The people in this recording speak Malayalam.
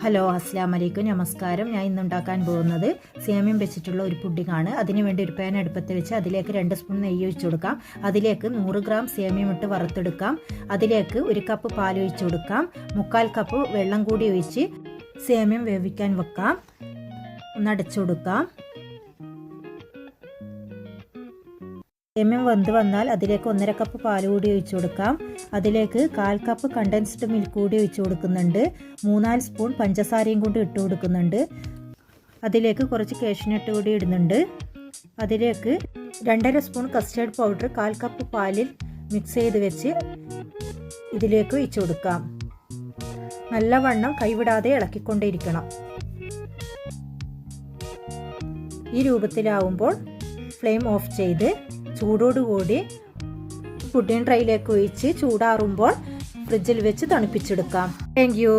ഹലോ അസ്സലാമു അലൈക്കും നമസ്കാരം. ഞാൻ ഇന്ന് ഉണ്ടാക്കാൻ പോകുന്നത് സേമിയം വെച്ചിട്ടുള്ള ഒരു പുഡിങ്ങാണ്. അതിനുവേണ്ടി ഒരു പാൻ അടുപ്പത്ത് വെച്ച് അതിലേക്ക് 2 സ്പൂൺ നെയ്യ് ഒഴിച്ചു കൊടുക്കാം. അതിലേക്ക് 100 ഗ്രാം സേമിയം ഇട്ട് വറുത്തെടുക്കാം. അതിലേക്ക് 1 കപ്പ് പാൽ ഒഴിച്ചു കൊടുക്കാം. 1/4 കപ്പ് വെള്ളം കൂടി ഒഴിച്ച് സേമിയം വേവിക്കാൻ വെക്കാം. ഒന്ന് അടച്ചു കൊടുക്കാം. സേമിയം വെന്ത് വന്നാൽ അതിലേക്ക് 1/2 കപ്പ് പാൽ കൂടി ഒഴിച്ചു കൊടുക്കാം. അതിലേക്ക് 1/4 കപ്പ് കണ്ടൻസ്ഡ് മിൽക്ക് കൂടി ഒഴിച്ചു കൊടുക്കുന്നുണ്ട്. 3-4 സ്പൂൺ പഞ്ചസാരയും കൂടി ഇട്ട് കൊടുക്കുന്നുണ്ട്. അതിലേക്ക് കുറച്ച് കാഷ്യൂനട്ട് കൂടി ഇടുന്നുണ്ട്. അതിലേക്ക് 2.5 സ്പൂൺ കസ്റ്റേർഡ് പൗഡർ 1/4 കപ്പ് പാലിൽ മിക്സ് ചെയ്ത് വെച്ച് ഇതിലേക്ക് ഒഴിച്ചു കൊടുക്കാം. നല്ലവണ്ണം കൈവിടാതെ ഇളക്കിക്കൊണ്ടിരിക്കണം. ഈ രൂപത്തിലാവുമ്പോൾ ഫ്ലെയിം ഓഫ് ചെയ്ത് ചൂടോടുകൂടി പുഡിംഗ് ട്രേയിലേക്ക് ഒഴിച്ച് ചൂടാറുമ്പോൾ ഫ്രിഡ്ജിൽ വെച്ച് തണുപ്പിച്ചെടുക്കാം. Thank you.